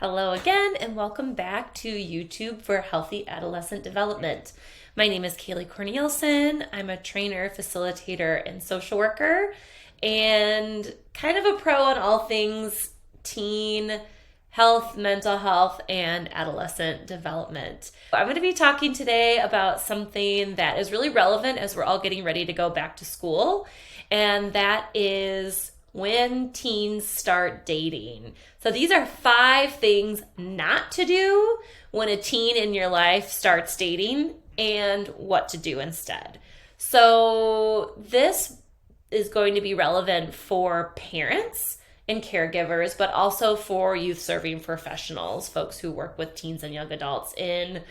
Hello again, and welcome back to YouTube for Healthy Adolescent Development. My name is Kaylee Corneliuson. I'm a trainer, facilitator, and social worker, and kind of a pro on all things teen health, mental health, and adolescent development. I'm going to be talking today about something that is really relevant as we're all getting ready to go back to school, and that is when teens start dating. So these are 5 things not to do when a teen in your life starts dating and what to do instead. So this is going to be relevant for parents and caregivers, but also for youth serving professionals, folks who work with teens and young adults in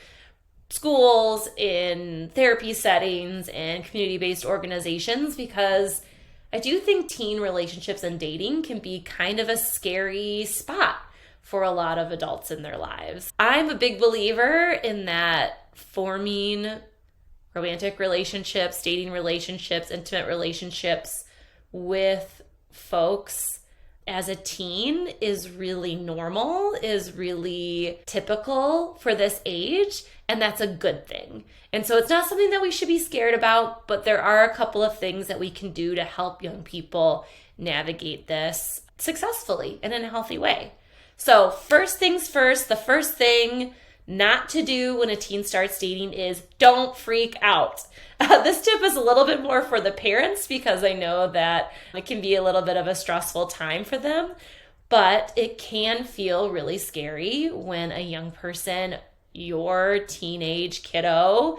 schools, in therapy settings, and community-based organizations, because I do think teen relationships and dating can be kind of a scary spot for a lot of adults in their lives. I'm a big believer in that forming romantic relationships, dating relationships, intimate relationships with folks as a teen is really normal, is really typical for this age, and that's a good thing. And so it's not something that we should be scared about, but there are a couple of things that we can do to help young people navigate this successfully and in a healthy way. So first things first, the first thing not to do when a teen starts dating is don't freak out. This tip is a little bit more for the parents because I know that it can be a little bit of a stressful time for them, but it can feel really scary when a young person, your teenage kiddo,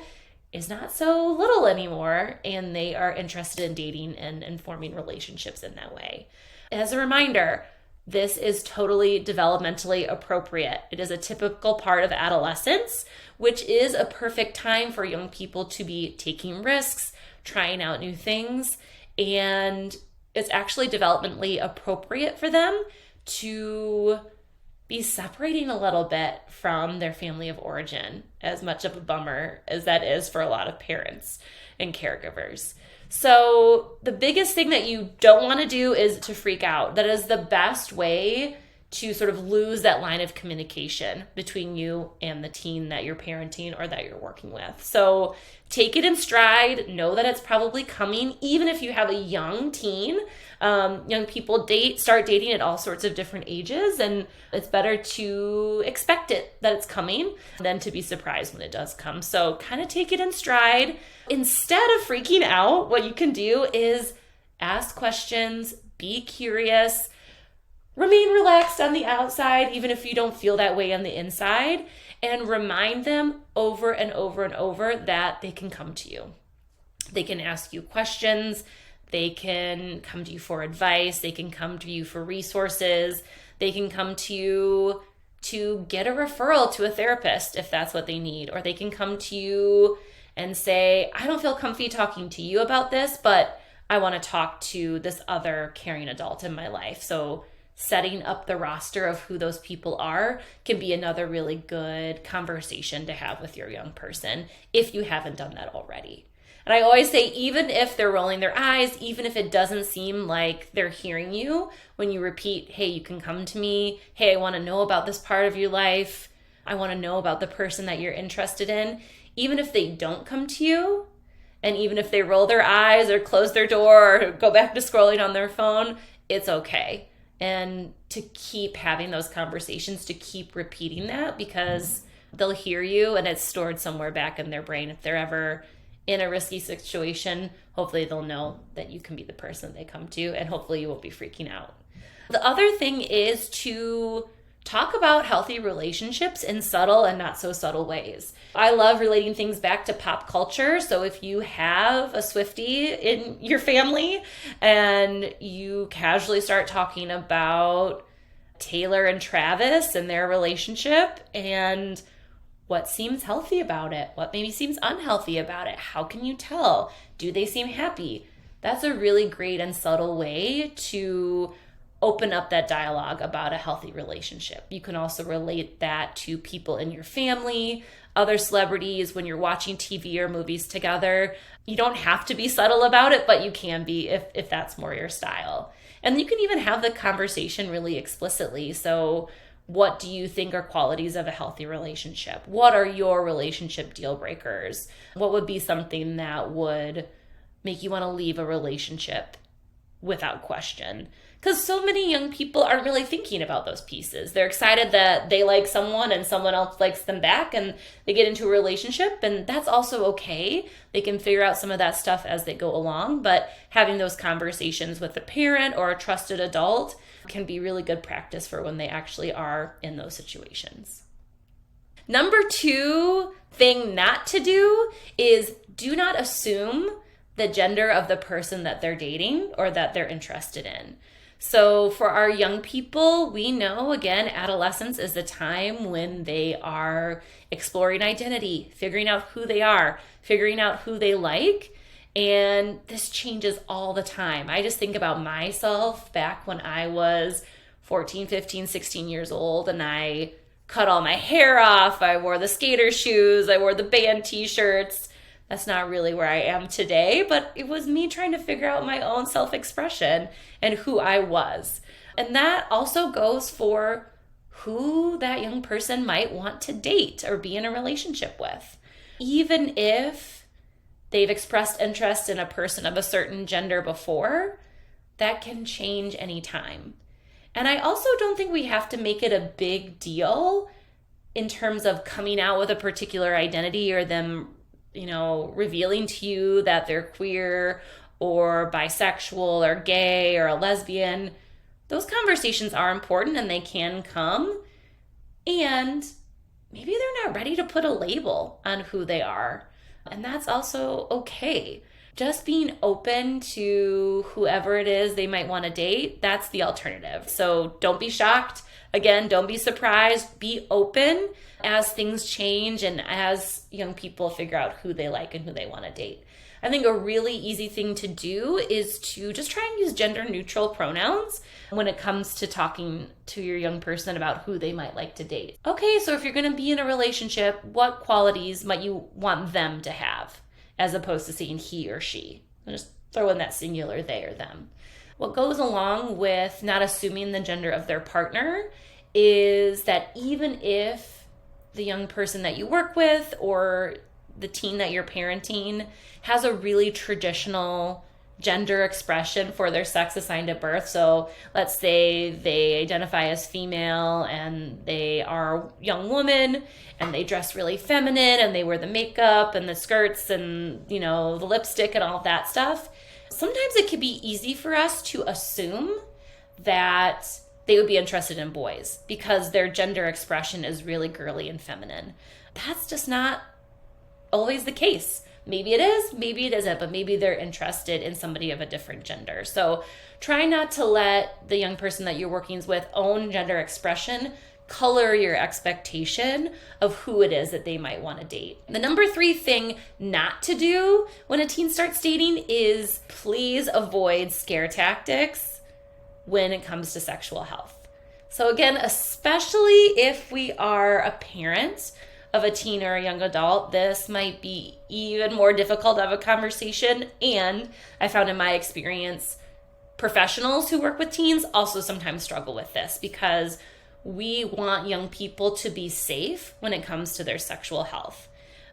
is not so little anymore and they are interested in dating and forming relationships in that way. As a reminder, this is totally developmentally appropriate. It is a typical part of adolescence, which is a perfect time for young people to be taking risks, trying out new things, and it's actually developmentally appropriate for them to be separating a little bit from their family of origin, as much of a bummer as that is for a lot of parents and caregivers. So the biggest thing that you don't want to do is to freak out. That is the best way to sort of lose that line of communication between you and the teen that you're parenting or that you're working with. So take it in stride. Know that it's probably coming, even if you have a young teen. Young people start dating at all sorts of different ages, and it's better to expect that it's coming than to be surprised when it does come. So kind of take it in stride. Instead of freaking out, what you can do is ask questions, be curious, remain relaxed on the outside, even if you don't feel that way on the inside, and remind them over and over and over that they can come to you. They can ask you questions. They can come to you for advice. They can come to you for resources. They can come to you to get a referral to a therapist if that's what they need. Or they can come to you and say, I don't feel comfy talking to you about this, but I want to talk to this other caring adult in my life. So setting up the roster of who those people are can be another really good conversation to have with your young person if you haven't done that already. And I always say, even if they're rolling their eyes, even if it doesn't seem like they're hearing you, when you repeat, hey, you can come to me. Hey, I want to know about this part of your life. I want to know about the person that you're interested in. Even if they don't come to you, and even if they roll their eyes or close their door or go back to scrolling on their phone, it's okay. And to keep having those conversations, to keep repeating that, because they'll hear you and it's stored somewhere back in their brain. If they're ever in a risky situation, hopefully they'll know that you can be the person they come to, and hopefully you won't be freaking out. The other thing is to talk about healthy relationships in subtle and not so subtle ways. I love relating things back to pop culture. So if you have a Swiftie in your family and you casually start talking about Taylor and Travis and their relationship and what seems healthy about it, what maybe seems unhealthy about it, how can you tell? Do they seem happy? That's a really great and subtle way to open up that dialogue about a healthy relationship. You can also relate that to people in your family, other celebrities, when you're watching TV or movies together. You don't have to be subtle about it, but you can be if that's more your style. And you can even have the conversation really explicitly. So What do you think are qualities of a healthy relationship? What are your relationship deal breakers? What would be something that would make you want to leave a relationship without question? Because so many young people aren't really thinking about those pieces. They're excited that they like someone and someone else likes them back, and they get into a relationship, and that's also okay. They can figure out some of that stuff as they go along, but having those conversations with a parent or a trusted adult can be really good practice for when they actually are in those situations. Number 2 thing not to do is do not assume the gender of the person that they're dating or that they're interested in. So for our young people, we know, again, adolescence is the time when they are exploring identity, figuring out who they are, figuring out who they like. And this changes all the time. I just think about myself back when I was 14, 15, 16 years old, and I cut all my hair off. I wore the skater shoes. I wore the band t-shirts. That's not really where I am today, but it was me trying to figure out my own self-expression and who I was. And that also goes for who that young person might want to date or be in a relationship with. Even if they've expressed interest in a person of a certain gender before, that can change anytime. And I also don't think we have to make it a big deal in terms of coming out with a particular identity or them revealing to you that they're queer or bisexual or gay or a lesbian. Those conversations are important and they can come. And maybe they're not ready to put a label on who they are. And that's also okay. Just being open to whoever it is they might want to date, that's the alternative. So don't be shocked. Again, don't be surprised. Be open as things change and as young people figure out who they like and who they want to date. I think a really easy thing to do is to just try and use gender neutral pronouns when it comes to talking to your young person about who they might like to date. Okay, so if you're going to be in a relationship, what qualities might you want them to have, as opposed to saying he or she? Just throw in that singular they or them. What goes along with not assuming the gender of their partner is that even if the young person that you work with or the teen that you're parenting has a really traditional gender expression for their sex assigned at birth. So let's say they identify as female and they are a young woman and they dress really feminine and they wear the makeup and the skirts and, the lipstick and all of that stuff. Sometimes it can be easy for us to assume that they would be interested in boys because their gender expression is really girly and feminine. That's just not always the case. Maybe it is, maybe it isn't, but maybe they're interested in somebody of a different gender. So try not to let the young person that you're working with own gender expression color your expectation of who it is that they might want to date. The number 3 thing not to do when a teen starts dating is please avoid scare tactics when it comes to sexual health. So again, especially if we are a parent of a teen or a young adult, this might be even more difficult to have a conversation. And I found in my experience, professionals who work with teens also sometimes struggle with this because we want young people to be safe when it comes to their sexual health.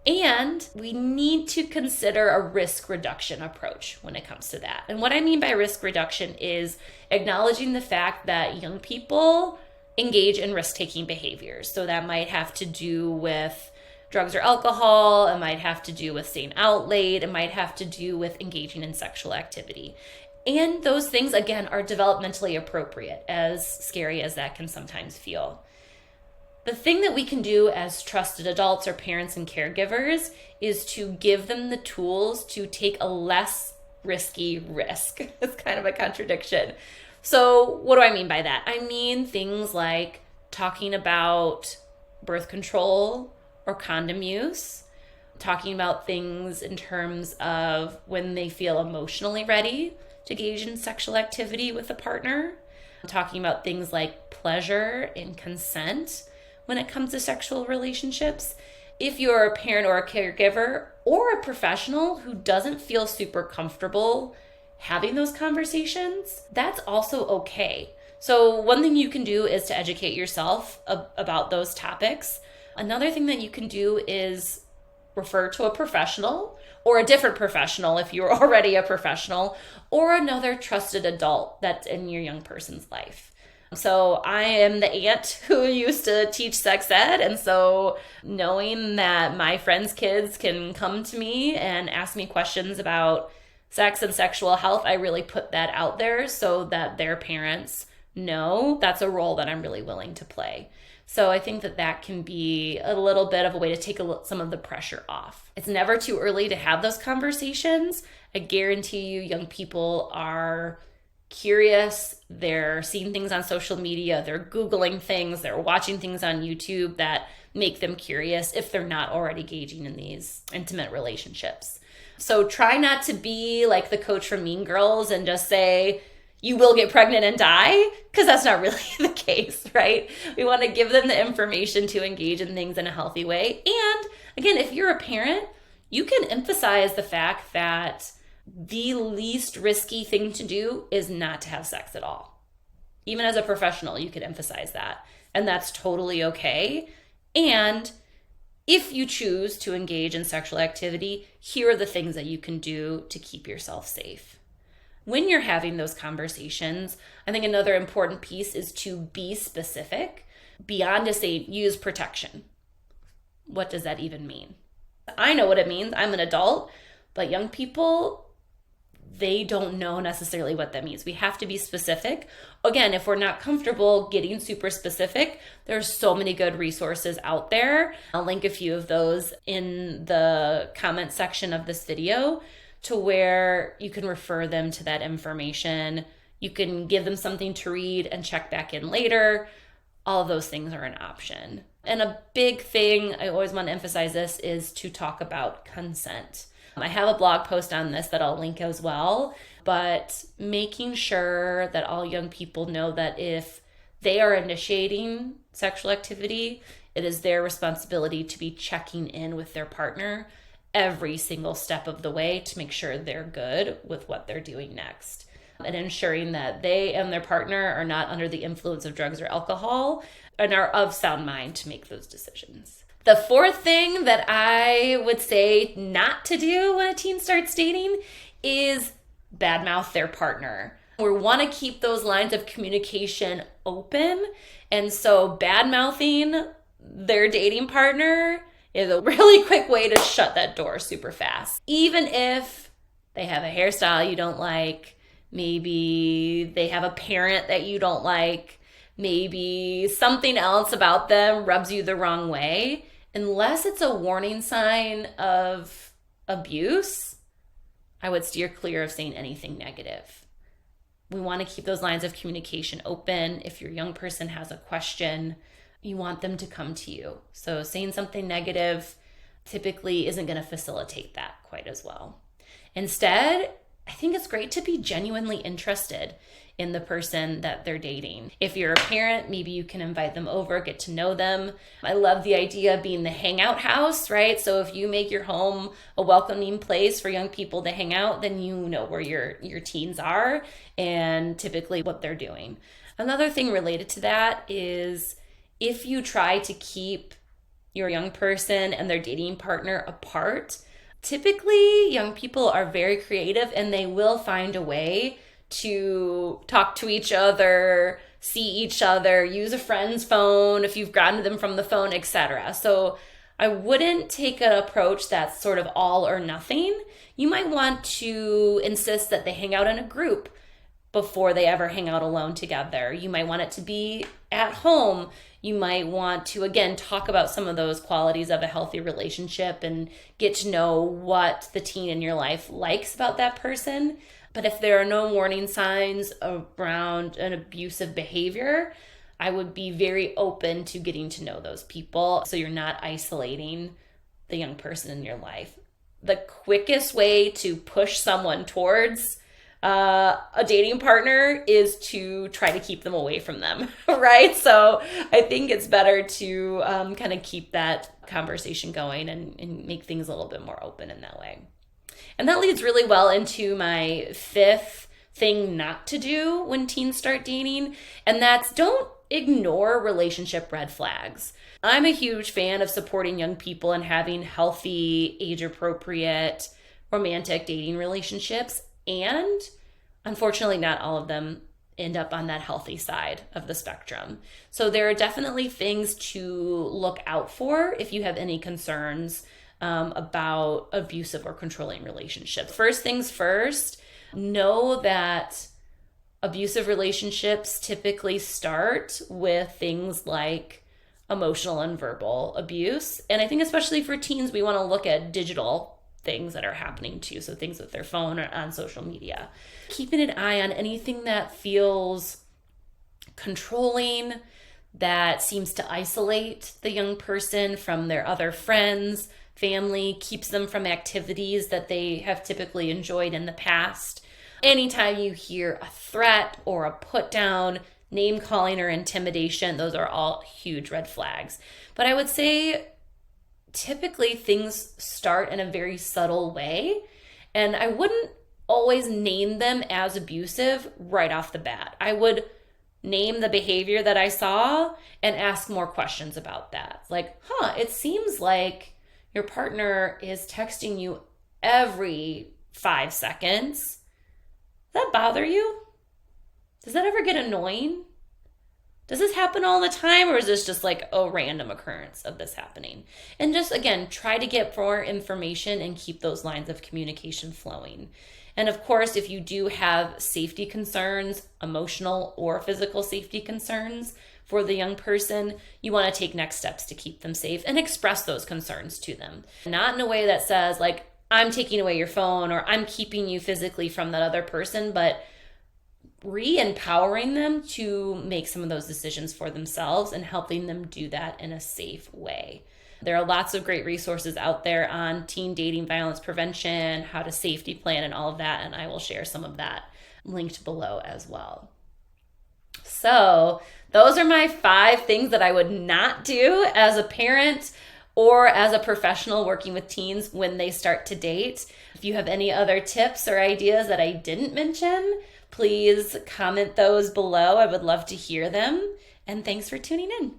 And we need to consider a risk reduction approach when it comes to that. And what I mean by risk reduction is acknowledging the fact that young people engage in risk-taking behaviors. So that might have to do with drugs or alcohol. It might have to do with staying out late. It might have to do with engaging in sexual activity. And those things, again, are developmentally appropriate, as scary as that can sometimes feel. The thing that we can do as trusted adults or parents and caregivers is to give them the tools to take a less risky risk. It's kind of a contradiction. So what do I mean by that? I mean things like talking about birth control or condom use, talking about things in terms of when they feel emotionally ready to engage in sexual activity with a partner, talking about things like pleasure and consent when it comes to sexual relationships. If you're a parent or a caregiver or a professional who doesn't feel super comfortable having those conversations, that's also okay. So one thing you can do is to educate yourself about those topics. Another thing that you can do is refer to a professional or a different professional if you're already a professional, or another trusted adult that's in your young person's life. So I am the aunt who used to teach sex ed, and so knowing that my friends' kids can come to me and ask me questions about sex and sexual health, I really put that out there so that their parents know that's a role that I'm really willing to play. So I think that can be a little bit of a way to take some of the pressure off. It's never too early to have those conversations. I guarantee you young people are curious. They're seeing things on social media. They're Googling things. They're watching things on YouTube that make them curious if they're not already engaging in these intimate relationships. So try not to be like the coach from Mean Girls and just say, you will get pregnant and die, because that's not really the case, right? We want to give them the information to engage in things in a healthy way. And again, if you're a parent, you can emphasize the fact that the least risky thing to do is not to have sex at all. Even as a professional, you could emphasize that. And that's totally okay. And if you choose to engage in sexual activity, here are the things that you can do to keep yourself safe. When you're having those conversations, I think another important piece is to be specific beyond just saying use protection. What does that even mean? I know what it means. I'm an adult, but young people, they don't know necessarily what that means. We have to be specific. Again, if we're not comfortable getting super specific, there's so many good resources out there. I'll link a few of those in the comment section of this video, to where you can refer them to that information. You can give them something to read and check back in later. All of those things are an option. And a big thing, I always want to emphasize this, is to talk about consent. I have a blog post on this that I'll link as well, but making sure that all young people know that if they are initiating sexual activity, it is their responsibility to be checking in with their partner every single step of the way to make sure they're good with what they're doing next, and ensuring that they and their partner are not under the influence of drugs or alcohol and are of sound mind to make those decisions. The fourth thing that I would say not to do when a teen starts dating is badmouth their partner. We want to keep those lines of communication open, and so badmouthing their dating partner is a really quick way to shut that door super fast. Even if they have a hairstyle you don't like, maybe they have a parent that you don't like, maybe something else about them rubs you the wrong way, unless it's a warning sign of abuse, I would steer clear of saying anything negative. We want to keep those lines of communication open. If your young person has a question, you want them to come to you. So saying something negative typically isn't going to facilitate that quite as well. Instead, I think it's great to be genuinely interested in the person that they're dating. If you're a parent, maybe you can invite them over, get to know them. I love the idea of being the hangout house, right? So if you make your home a welcoming place for young people to hang out, then you know where your teens are and typically what they're doing. Another thing related to that is, if you try to keep your young person and their dating partner apart, typically young people are very creative and they will find a way to talk to each other, see each other, use a friend's phone if you've gotten them from the phone, etc. So I wouldn't take an approach that's sort of all or nothing. You might want to insist that they hang out in a group before they ever hang out alone together. You might want it to be at home. You might want to, again, talk about some of those qualities of a healthy relationship and get to know what the teen in your life likes about that person. But if there are no warning signs around an abusive behavior, I would be very open to getting to know those people so you're not isolating the young person in your life. The quickest way to push someone towards a dating partner is to try to keep them away from them, right? So I think it's better to kind of keep that conversation going and make things a little bit more open in that way. And that leads really well into my fifth thing not to do when teens start dating, and that's don't ignore relationship red flags. I'm a huge fan of supporting young people and having healthy, age-appropriate, romantic dating relationships, and unfortunately, not all of them end up on that healthy side of the spectrum. So there are definitely things to look out for if you have any concerns about abusive or controlling relationships. First things first, know that abusive relationships typically start with things like emotional and verbal abuse. And I think especially for teens, we want to look at digital things that are happening too. So things with their phone or on social media. Keeping an eye on anything that feels controlling, that seems to isolate the young person from their other friends, family, keeps them from activities that they have typically enjoyed in the past. Anytime you hear a threat or a put down, name calling or intimidation, those are all huge red flags. But I would say typically things start in a very subtle way, and I wouldn't always name them as abusive right off the bat. I would name the behavior that I saw and ask more questions about that. Like, it seems like your partner is texting you every 5 seconds. Does that bother you? Does that ever get annoying? Does this happen all the time, or is this just like a random occurrence of this happening? And just, again, try to get more information and keep those lines of communication flowing. And of course, if you do have safety concerns, emotional or physical safety concerns for the young person, you want to take next steps to keep them safe and express those concerns to them. Not in a way that says like, I'm taking away your phone or I'm keeping you physically from that other person, but re-empowering them to make some of those decisions for themselves and helping them do that in a safe way. There are lots of great resources out there on teen dating violence prevention, how to safety plan, and all of that, and I will share some of that linked below as well. So those are my 5 things that I would not do as a parent or as a professional working with teens when they start to date. If you have any other tips or ideas that I didn't mention, please comment those below. I would love to hear them. And thanks for tuning in.